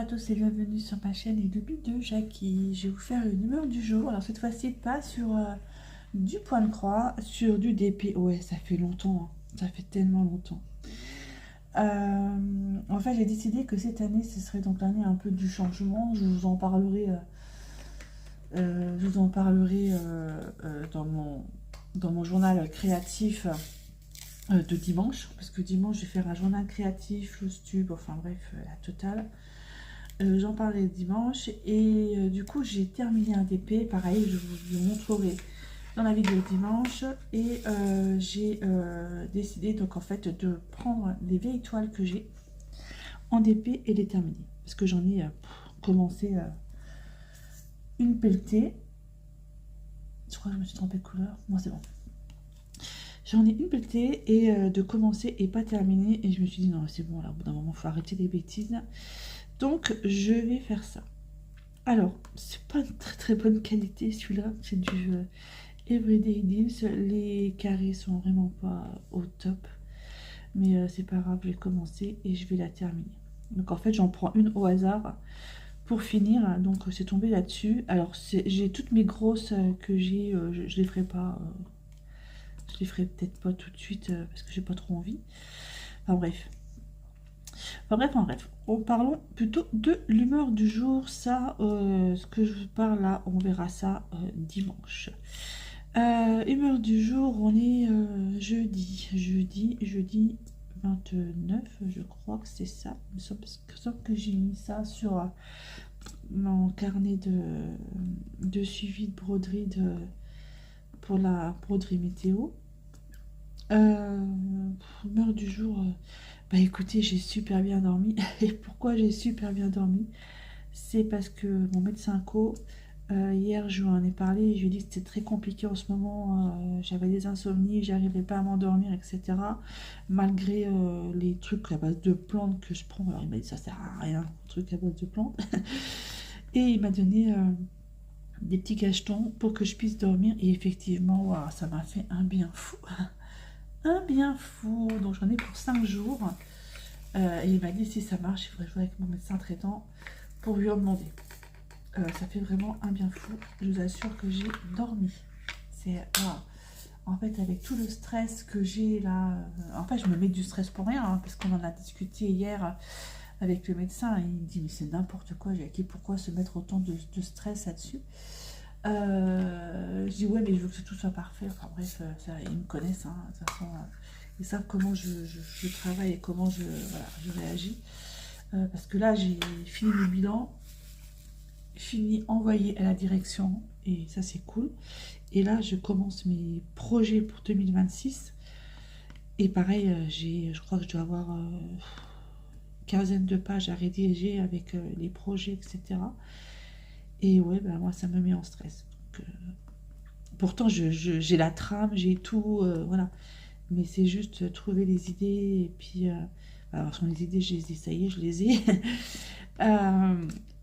tous et bienvenue sur ma chaîne et le but de Jackie. Je vais vous faire une humeur du jour. Alors cette fois-ci pas sur du point de croix, sur du DP. Ouais, ça fait longtemps, hein. Ça fait tellement longtemps. En fait, j'ai décidé que cette année, ce serait donc l'année un peu du changement. Je vous en parlerai dans mon journal créatif de dimanche. Parce que dimanche, je vais faire un journal créatif, tube, enfin bref, la totale. J'en parlais dimanche et du coup j'ai terminé un DP, pareil je vous le montrerai dans la vidéo dimanche et j'ai décidé donc en fait de prendre les vieilles toiles que j'ai en DP et les terminer parce que j'en ai commencé une pelletée. Je crois que je me suis trompée de couleur, moi c'est bon, j'en ai une pelletée et de commencer et pas terminer et je me suis dit non c'est bon là au bout d'un moment il faut arrêter les bêtises. Donc je vais faire ça. Alors, c'est pas une très bonne qualité celui-là, c'est du Everyday Deals. Les carrés sont vraiment pas au top, mais c'est pas grave, je vais commencer et je vais la terminer. Donc en fait, j'en prends une au hasard pour finir. Donc c'est tombé là-dessus. Alors j'ai toutes mes grosses que j'ai, je les ferai pas, je les ferai peut-être pas tout de suite parce que j'ai pas trop envie. Enfin bref. Enfin bref, parlons plutôt de l'humeur du jour. Ça, ce que je vous parle là, on verra ça dimanche. Humeur du jour, on est jeudi 29, je crois que c'est ça. Il me semble que j'ai mis ça sur mon carnet de suivi de broderie pour la broderie météo. Humeur du jour, bah écoutez, j'ai super bien dormi. Et pourquoi j'ai super bien dormi? C'est parce que mon médecin co, hier je lui en ai parlé, je lui ai dit que c'était très compliqué en ce moment, j'avais des insomnies, j'arrivais pas à m'endormir, etc. Malgré les trucs à base de plantes que je prends. Alors il m'a dit ça sert à rien, truc à base de plantes. Et il m'a donné des petits cachetons pour que je puisse dormir. Et effectivement, wow, ça m'a fait un bien fou. Un bien fou. Donc j'en ai pour 5 jours. Et il m'a dit si ça marche, il faudrait jouer avec mon médecin traitant pour lui en demander. Ça fait vraiment un bien fou. Je vous assure que j'ai dormi. C'est en fait avec tout le stress que j'ai là. En fait, je me mets du stress pour rien hein, parce qu'on en a discuté hier avec le médecin. Il me dit mais c'est n'importe quoi. J'ai dit pourquoi se mettre autant de stress là-dessus. Je dis ouais mais je veux que tout soit parfait. Enfin bref, ça, ils me connaissent. Hein, de toute façon, ils savent comment je travaille et comment je réagis. Parce que là j'ai fini le bilan. Fini envoyé à la direction et ça c'est cool. Et là je commence mes projets pour 2026 et pareil je crois que je dois avoir une quinzaine de pages à rédiger avec les projets etc. Et ouais bah moi ça me met en stress. Donc, pourtant j'ai la trame, j'ai tout voilà, mais c'est juste trouver les idées et puis alors sur les idées je les ai, ça y est je les ai.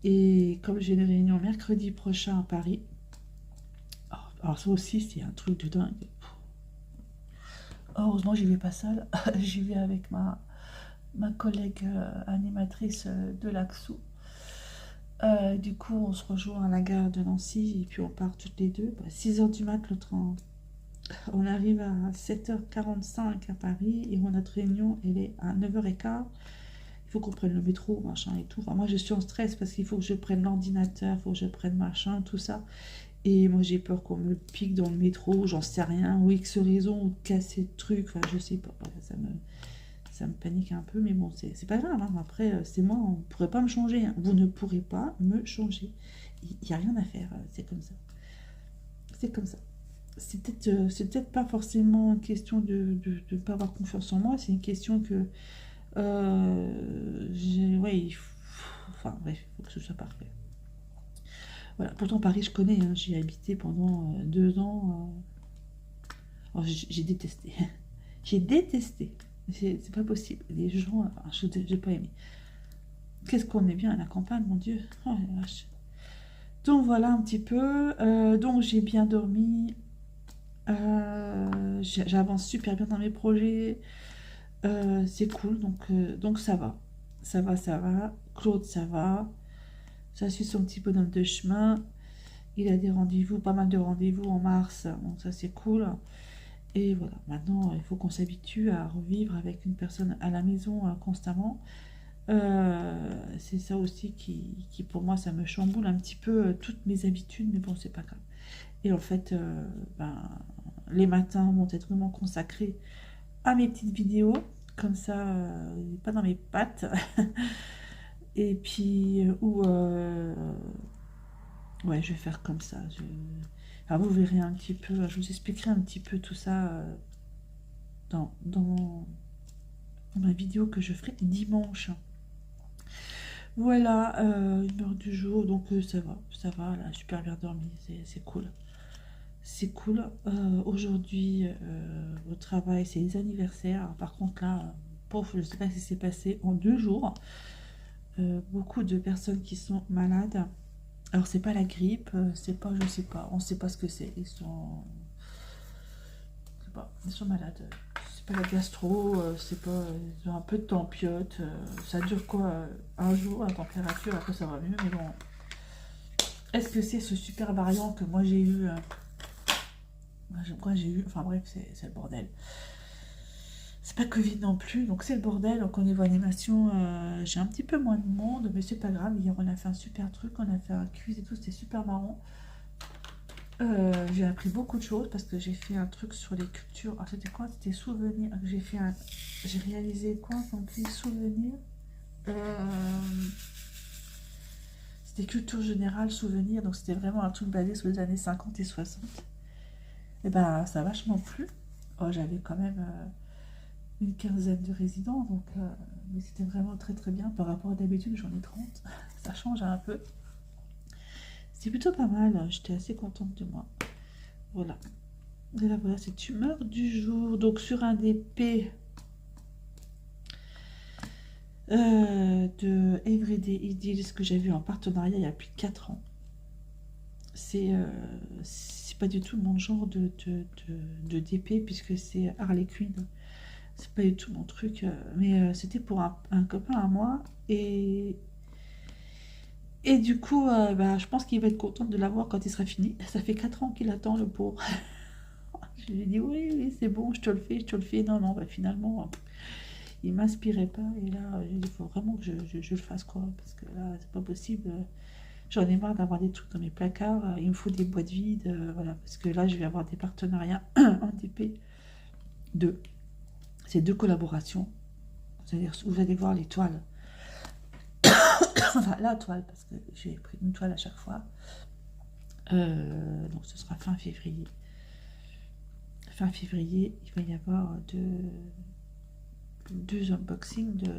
Et comme j'ai une réunion mercredi prochain à Paris, alors ça aussi c'est un truc de dingue. Heureusement j'y vais pas seule, j'y vais avec ma collègue animatrice de l'Axou. Du coup on se rejoint à la gare de Nancy et puis on part toutes les deux. 6h du mat le train. On arrive à 7h45 à Paris et notre réunion elle est à 9h15. Il faut qu'on prenne le métro, machin et tout. Enfin, moi, je suis en stress parce qu'il faut que je prenne l'ordinateur, il faut que je prenne machin, tout ça. Et moi, j'ai peur qu'on me pique dans le métro, j'en sais rien, ou X raison, ou casser le truc, enfin, je sais pas. Ça me panique un peu, mais bon, c'est pas grave. Hein. Après, c'est moi, on ne pourrait pas me changer. Hein. Vous ne pourrez pas me changer. Il n'y a rien à faire, c'est comme ça. C'est comme ça. C'est peut-être pas forcément une question de ne pas avoir confiance en moi, c'est une question que ouais, enfin bref, il faut que ce soit parfait. Voilà, pourtant Paris je connais, hein, j'y ai habité pendant 2 ans. J'ai détesté. J'ai détesté. C'est pas possible. Les gens, j'ai pas aimé. Qu'est-ce qu'on est bien à la campagne, mon Dieu. Oh la vache. Donc voilà un petit peu. Donc j'ai bien dormi. J'avance super bien dans mes projets. C'est cool, donc ça va. ça va, ça va. Claude, ça va. Ça suit son petit bonhomme de chemin. Il a des rendez-vous, pas mal de rendez-vous en mars, donc ça c'est cool. Et voilà, maintenant il faut qu'on s'habitue à revivre avec une personne à la maison constamment. C'est ça aussi qui pour moi ça me chamboule un petit peu toutes mes habitudes, mais bon c'est pas grave. Et en fait, ben, les matins vont être vraiment consacrés à mes petites vidéos, comme ça, pas dans mes pattes. Et puis, ouais, je vais faire comme ça. Alors, vous verrez un petit peu, je vous expliquerai un petit peu tout ça dans ma vidéo que je ferai dimanche. Voilà, une heure du jour, donc ça va, là, super bien dormi, c'est cool. C'est cool. Aujourd'hui, au travail, c'est les anniversaires. Alors, par contre, là, pauvre, je ne sais pas ce qui s'est passé en 2 jours. Beaucoup de personnes qui sont malades. Alors, c'est pas la grippe, c'est pas, je sais pas, on sait pas ce que c'est. Ils sont, je sais pas, ils sont malades. C'est pas la gastro, c'est pas, ils ont un peu de tempiote. Ça dure quoi, un jour, la température, après ça va mieux, mais bon. Est-ce que c'est ce super variant que moi j'ai eu enfin bref, c'est le bordel. C'est pas Covid non plus, donc c'est le bordel. Donc au niveau animation, j'ai un petit peu moins de monde, mais c'est pas grave. Hier on a fait un super truc, on a fait un quiz et tout, c'était super marrant. J'ai appris beaucoup de choses parce que j'ai fait un truc sur les cultures. Ah, c'était quoi? C'était souvenirs. J'ai réalisé quoi comme quiz souvenir? C'était culture générale, souvenirs, donc c'était vraiment un truc basé sur les années 50 et 60. Et ben ça a vachement plu. Oh, j'avais quand même une quinzaine de résidents, donc mais c'était vraiment très très bien par rapport à d'habitude, j'en ai 30. Ça change un peu. C'est plutôt pas mal, j'étais assez contente de moi. Voilà. Et là voilà, cette humeur du jour. Donc sur un DP de Everyday Ideals que j'ai vu en partenariat il y a plus de 4 ans. C'est pas du tout mon genre de DP puisque c'est Harley Quinn. C'est pas du tout mon truc, mais c'était pour un copain à moi et du coup bah, je pense qu'il va être content de l'avoir quand il sera fini. Ça fait 4 ans qu'il attend, le pauvre. Je lui ai dit oui, oui c'est bon, je te le fais. Non, bah, finalement il m'inspirait pas et là il faut vraiment que je le fasse quoi, parce que là c'est pas possible. J'en ai marre d'avoir des trucs dans mes placards, il me faut des boîtes vides, voilà, parce que là je vais avoir des partenariats en DP de ces 2 collaborations. Vous allez voir les toiles. Enfin, la toile, parce que j'ai pris une toile à chaque fois. Donc ce sera fin février. Fin février, il va y avoir deux unboxings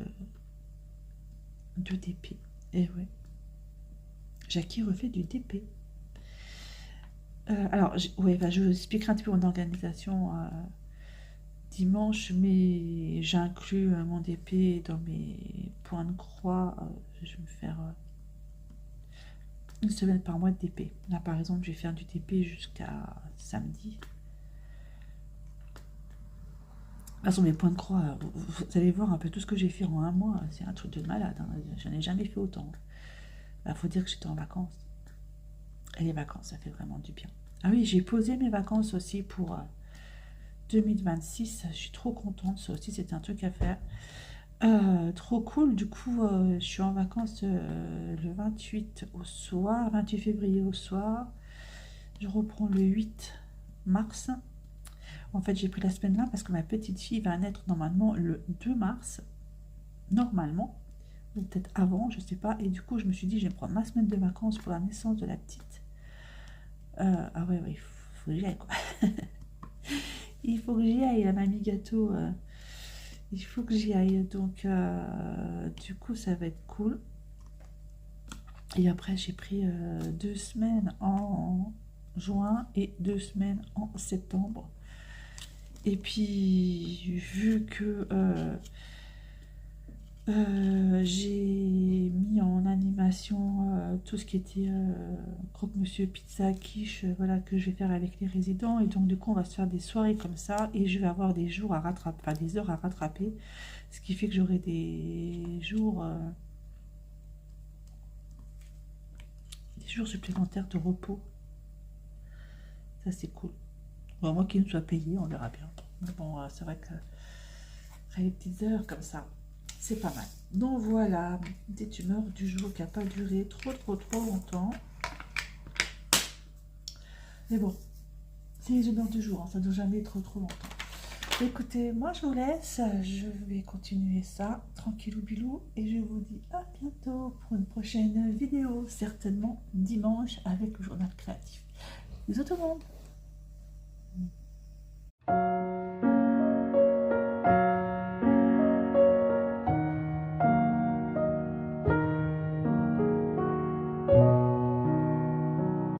de DP. Et ouais. Jackie refait du DP. Alors, ouais, bah, je vous expliquerai un petit peu mon organisation dimanche, mais j'inclus mon DP dans mes points de croix. Je vais me faire une semaine par mois de DP. Là, par exemple, je vais faire du DP jusqu'à samedi. De toute façon, mes points de croix, vous allez voir un peu tout ce que j'ai fait en un mois. C'est un truc de malade. Hein. Je n'ai jamais fait autant. Il faut dire que j'étais en vacances. Et les vacances, ça fait vraiment du bien. Ah oui, j'ai posé mes vacances aussi pour 2026. Je suis trop contente. Ça aussi, c'était un truc à faire. Trop cool. Du coup, je suis en vacances le 28 au soir, 28 février au soir. Je reprends le 8 mars. En fait, j'ai pris la semaine là parce que ma petite fille va naître normalement le 2 mars. Normalement. Ou peut-être avant, je sais pas. Et du coup, je me suis dit, je vais prendre ma semaine de vacances pour la naissance de la petite. Ah ouais, il faut que j'y aille, quoi. Il faut que j'y aille, la mamie gâteau. Il faut que j'y aille. Donc, du coup, ça va être cool. Et après, j'ai pris 2 semaines en juin et 2 semaines en septembre. Et puis, vu que J'ai mis en animation tout ce qui était croque-monsieur, pizza, quiche, voilà, que je vais faire avec les résidents. Et donc, du coup, on va se faire des soirées comme ça. Et je vais avoir des jours à rattraper, enfin des heures à rattraper. Ce qui fait que j'aurai des jours supplémentaires de repos. Ça, c'est cool. Bon, moi qui me soit payé, on verra bien. Mais bon, c'est vrai que après les petites heures comme ça, c'est pas mal. Donc voilà, des tumeurs du jour qui n'a pas duré trop longtemps. Mais bon, c'est les humeurs du jour, hein, ça ne dure jamais trop longtemps. Écoutez, moi je vous laisse, je vais continuer ça tranquillou bilou et je vous dis à bientôt pour une prochaine vidéo, certainement dimanche avec le journal créatif. Bisous tout le monde.